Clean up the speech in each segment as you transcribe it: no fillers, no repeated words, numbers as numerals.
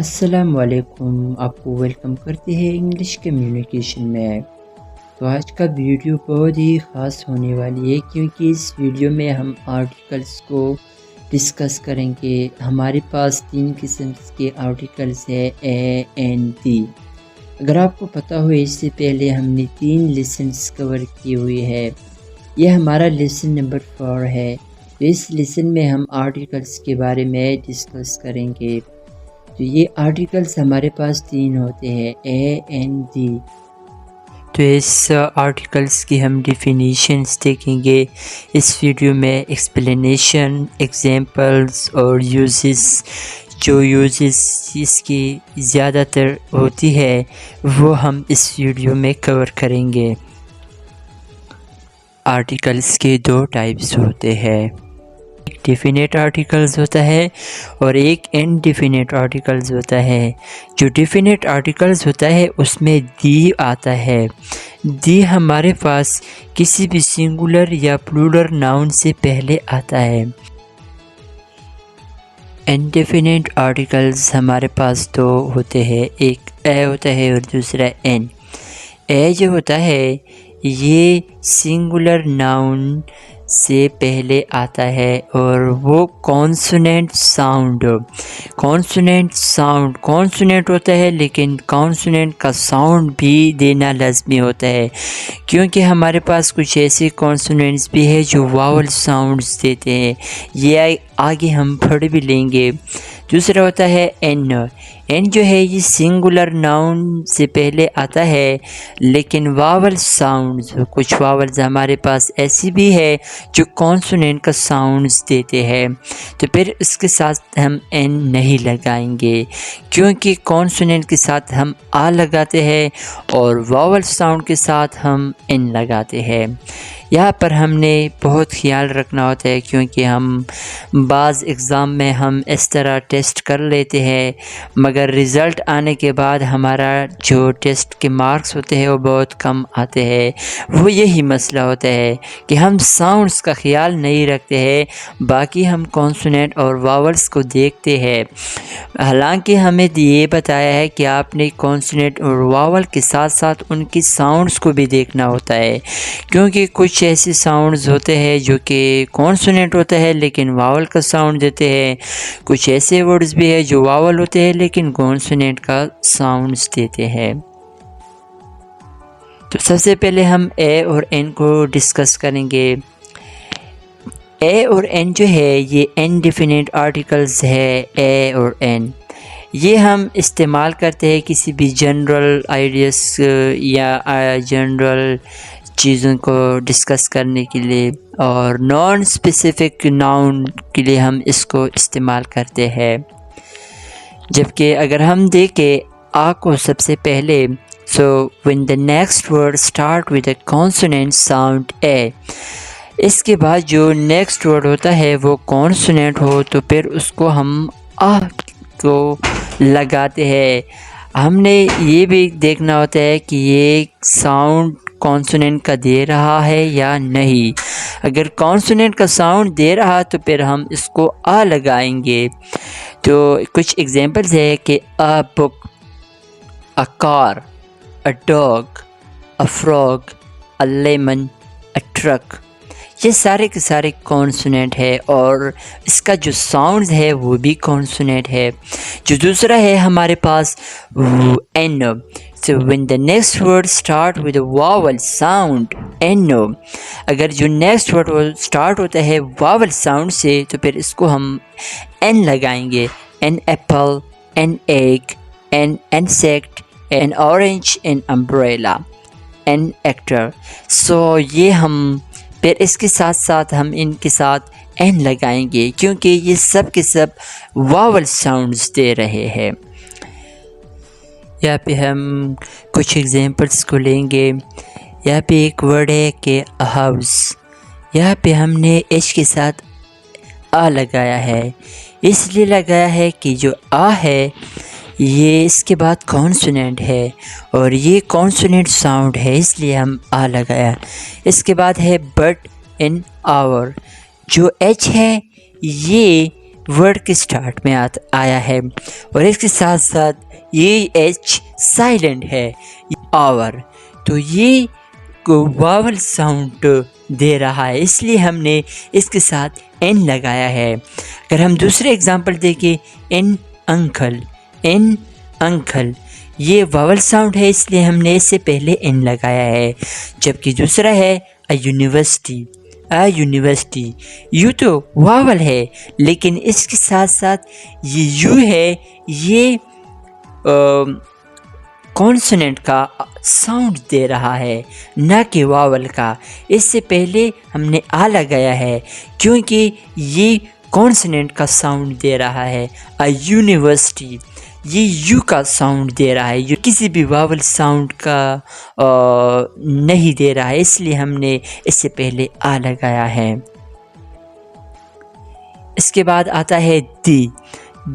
السلام علیکم، آپ کو ویلکم کرتے ہیں انگلش کمیونیکیشن میں۔ تو آج کا ویڈیو بہت ہی خاص ہونے والی ہے کیونکہ اس ویڈیو میں ہم آرٹیکلس کو ڈسکس کریں گے۔ ہمارے پاس 3 قسم کے آرٹیکلس ہیں، اے این دی۔ اگر آپ کو پتہ ہو اس سے پہلے ہم نے 3 لیسنس کور کی ہوئی ہے۔ یہ ہمارا لیسن نمبر 4 ہے۔ تو اس لیسن میں ہم آرٹیکلس کے بارے میں ڈسکس کریں گے۔ تو یہ آرٹیکلس ہمارے پاس 3 ہوتے ہیں، اے این دی۔ تو اس آرٹیکلس کی ہم ڈیفینیشنز دیکھیں گے اس ویڈیو میں، ایکسپلینیشن، ایگزامپلز اور یوزز۔ جو یوزز اس کی زیادہ تر ہوتی ہے وہ ہم اس ویڈیو میں کور کریں گے۔ آرٹیکلس کے 2 ٹائپس ہوتے ہیں، ایک ڈیفینیٹ آرٹیکلز ہوتا ہے اور ایک انڈیفینیٹ آرٹیکلز ہوتا ہے۔ جو ڈیفینیٹ آرٹیکلز ہوتا ہے اس میں دی آتا ہے۔ دی ہمارے پاس کسی بھی سنگولر یا پلورل ناؤن سے پہلے آتا ہے۔ انڈیفینیٹ آرٹیکلز ہمارے پاس 2 ہوتے ہیں، ایک اے ہوتا ہے اور دوسرا این۔ اے جو ہوتا ہے یہ سنگولر ناؤن سے پہلے آتا ہے اور وہ کانسوننٹ ساؤنڈ ہوتا ہے، لیکن کانسوننٹ کا ساؤنڈ بھی دینا لازمی ہوتا ہے کیونکہ ہمارے پاس کچھ ایسے کانسوننٹس بھی ہیں جو واول ساؤنڈز دیتے ہیں، یہ آگے ہم پڑھ بھی لیں گے۔ دوسرا ہوتا ہے این جو ہے یہ سنگولر ناؤن سے پہلے آتا ہے لیکن واول ساؤنڈز، کچھ واولز ہمارے پاس ایسی بھی ہے جو کانسوننٹ کا ساؤنڈز دیتے ہیں، تو پھر اس کے ساتھ ہم این نہیں لگائیں گے کیونکہ کانسوننٹ کے ساتھ ہم آ لگاتے ہیں اور واول ساؤنڈ کے ساتھ ہم این لگاتے ہیں۔ یہاں پر ہم نے بہت خیال رکھنا ہوتا ہے کیونکہ ہم بعض ایگزام میں ہم اس طرح ٹیسٹ کر لیتے ہیں مگر رزلٹ آنے کے بعد ہمارا جو ٹیسٹ کے مارکس ہوتے ہیں وہ بہت کم آتے ہیں۔ وہ یہی مسئلہ ہوتا ہے کہ ہم ساؤنڈز کا خیال نہیں رکھتے ہیں، باقی ہم کانسوننٹ اور واولز کو دیکھتے ہیں، حالانکہ ہمیں یہ بتایا ہے کہ آپ نے کانسوننٹ اور واول کے ساتھ ساتھ ان کی ساؤنڈز کو بھی دیکھنا ہوتا ہے کیونکہ کچھ ایسے ساؤنڈز ہوتے ہیں جو کہ کانسوننٹ ہوتا ہے لیکن واول کا ساؤنڈ دیتے ہیں، کچھ ایسے ورڈز بھی ہیں جو واول ہوتے ہیں لیکن کانسوننٹ کا ساؤنڈز دیتے ہیں۔ تو سب سے پہلے ہم اے اور این کو ڈسکس کریں گے۔ اے اور این جو ہے یہ انڈیفینیٹ آرٹیکلز ہے، اے اور این۔ یہ ہم استعمال کرتے ہیں کسی بھی جنرل آئیڈیاز یا جنرل چیزوں کو ڈسکس کرنے کے لیے، اور نان اسپیسیفک ناؤن کے لیے ہم اس کو استعمال کرتے ہیں۔ جبکہ اگر ہم دیکھیں آ کو سب سے پہلے، so when the next word start with a consonant sound A، اس کے بعد جو نیکسٹ ورڈ ہوتا ہے وہ کانسوننٹ ہو تو پھر اس کو ہم آ کو لگاتے ہیں۔ ہم نے یہ بھی دیکھنا ہوتا ہے کہ یہ ساؤنڈ کانسوننٹ کا دے رہا ہے یا نہیں۔ اگر کانسوننٹ کا ساؤنڈ دے رہا تو پھر ہم اس کو آ لگائیں گے۔ تو کچھ ایگزامپلز ہے کہ a book، a car، a dog، a frog، a lemon، a truck، یہ سارے کے سارے کانسوننٹ ہے اور اس کا جو ساؤنڈ ہے وہ بھی کانسوننٹ ہے۔ جو دوسرا ہے ہمارے پاس N, so when the next word start with a vowel sound N، اگر جو نیکسٹ ورڈ سٹارٹ ہوتا ہے واول ساؤنڈ سے تو پھر اس کو ہم این لگائیں گے، an apple, an egg, an insect, an orange, an umbrella, an actor. So یہ ہم پھر اس کے ساتھ ساتھ ہم ان کے ساتھ این لگائیں گے کیونکہ یہ سب کے سب واول ساؤنڈز دے رہے ہیں۔ یہاں پہ ہم کچھ ایگزامپلس کو لیں گے۔ یہاں پہ ایک ورڈ ہے کہ ہاؤس، یہاں پہ ہم نے ایچ کے ساتھ آ لگایا ہے، اس لیے لگایا ہے کہ جو آ ہے یہ اس کے بعد کانسوننٹ ہے اور یہ کانسوننٹ ساؤنڈ ہے، اس لیے ہم آ لگایا۔ اس کے بعد ہے بٹ ان آور، جو ایچ ہے یہ ورڈ کے سٹارٹ میں آیا ہے اور اس کے ساتھ ساتھ یہ ایچ سائلنٹ ہے آور، تو یہ واول ساؤنڈ دے رہا ہے، اس لیے ہم نے اس کے ساتھ این لگایا ہے۔ اگر ہم دوسرے ایگزامپل دیکھیں، این انکل، این انکل، یہ واول ساؤنڈ ہے اس لیے ہم نے اس سے پہلے این لگایا ہے۔ جبکہ دوسرا ہے a university, a university, you تو واول ہے لیکن اس کے ساتھ ساتھ یہ یو ہے، یہ کانسوننٹ کا ساؤنڈ دے رہا ہے نہ کہ واول کا۔ اس سے پہلے ہم نے آ لگایا ہے کیونکہ یہ کانسوننٹ کا ساؤنڈ دے رہا ہے۔ اے یونیورسٹی، یہ یو کا ساؤنڈ دے رہا ہے، یہ کسی بھی واول ساؤنڈ کا نہیں دے رہا ہے، اس لیے ہم نے اس سے پہلے آ لگایا ہے۔ اس کے بعد آتا ہے دی۔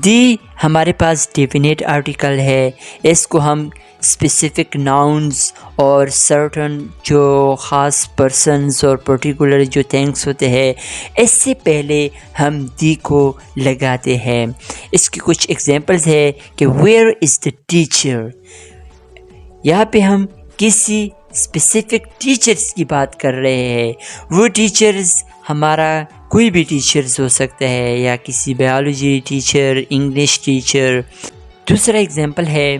دی ہمارے پاس ڈیفینیٹ آرٹیکل ہے، اس کو ہم اسپیسیفک ناؤنز اور سرٹن جو خاص پرسنز اور پرٹیکولر جو تھنگس ہوتے ہیں اس سے پہلے ہم دی کو لگاتے ہیں۔ اس کی کچھ ایگزامپلز ہے کہ ویئر از دا ٹیچر، یہاں پہ ہم کسی اسپیسیفک ٹیچرز کی بات کر رہے ہیں، وہ ٹیچرز ہمارا کوئی بھی ٹیچرز ہو سکتا ہے یا کسی بایولوجی ٹیچر، انگلش ٹیچر۔ دوسرا ایگزامپل ہے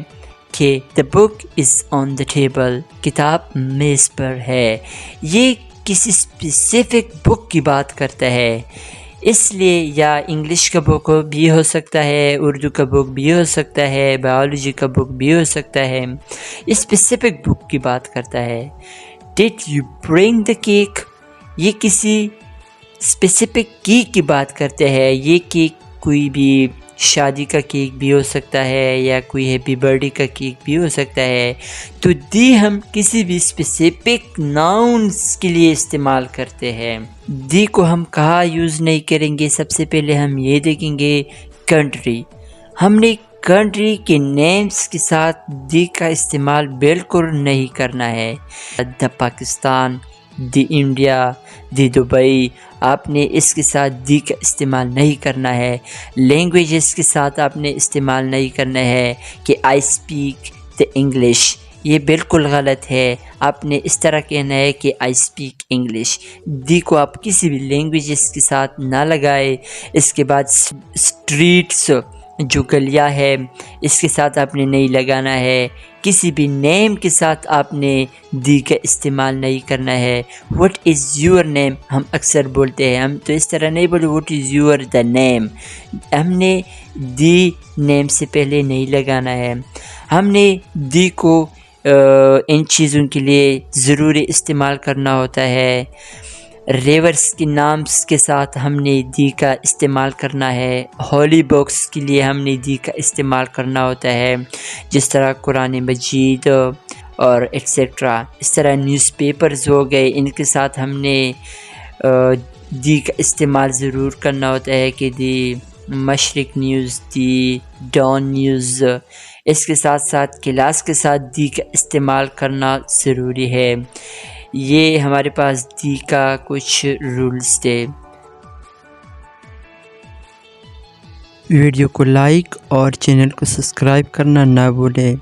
کہ the book is on the table، کتاب میز پر ہے، یہ کسی اسپیسیفک بک کی بات کرتا ہے، اس لیے یا انگلش کا بک بھی ہو سکتا ہے، اردو کا بک بھی ہو سکتا ہے، بایولوجی کا بک بھی ہو سکتا ہے، اسپیسیفک بک کی بات کرتا ہے۔ Did you bring the cake، یہ کسی اسپیسیفک کیک کی بات کرتے ہیں، یہ کیک کوئی بھی شادی کا کیک بھی ہو سکتا ہے یا کوئی ہیپی برتھڈے کا کیک بھی ہو سکتا ہے۔ تو دی ہم کسی بھی اسپیسیفک ناؤنس کے لیے استعمال کرتے ہیں۔ دی کو ہم کہاں یوز نہیں کریں گے، سب سے پہلے ہم یہ دیکھیں گے کنٹری۔ ہم نے کنٹری کے نیمز کے ساتھ دی کا استعمال بالکل نہیں کرنا ہے۔ دا پاکستان، دی انڈیا، دی دبئی، آپ نے اس کے ساتھ دی کا استعمال نہیں کرنا ہے۔ لینگویجز کے ساتھ آپ نے استعمال نہیں کرنا ہے کہ آئی اسپیک دا انگلش، یہ بالکل غلط ہے۔ آپ نے اس طرح کہنا ہے کہ آئی اسپیک انگلش۔ دی کو آپ کسی بھی لینگویجز کے ساتھ نہ لگائے۔ اس کے بعد اسٹریٹس، جو گلیاں ہے، اس کے ساتھ آپ نے نہیں لگانا ہے۔ کسی بھی نیم کے ساتھ آپ نے دی کا استعمال نہیں کرنا ہے۔ وٹ از یور نیم ہم اکثر بولتے ہیں، ہم تو اس طرح نہیں بولتے وٹ از یور دا نیم، ہم نے دی نیم سے پہلے نہیں لگانا ہے۔ ہم نے دی کو ان چیزوں کے لیے ضروری استعمال کرنا ہوتا ہے۔ ریورس کے نامز کے ساتھ ہم نے دی کا استعمال کرنا ہے۔ ہولی بکس کے لیے ہم نے دی کا استعمال کرنا ہوتا ہے، جس طرح قرآن مجید اور ایٹسیٹرا۔ اس طرح نیوز پیپرز ہو گئے، ان کے ساتھ ہم نے دی کا استعمال ضرور کرنا ہوتا ہے کہ دی مشرق نیوز، دی ڈان نیوز۔ اس کے ساتھ ساتھ کلاس کے ساتھ دی کا استعمال کرنا ضروری ہے۔ یہ ہمارے پاس دی کا کچھ رولز تھے۔ ویڈیو کو لائک اور چینل کو سبسکرائب کرنا نہ بھولیں۔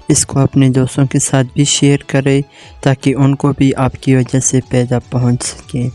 اس کو اپنے دوستوں کے ساتھ بھی شیئر کریں تاکہ ان کو بھی آپ کی وجہ سے پیدا پہنچ سکیں۔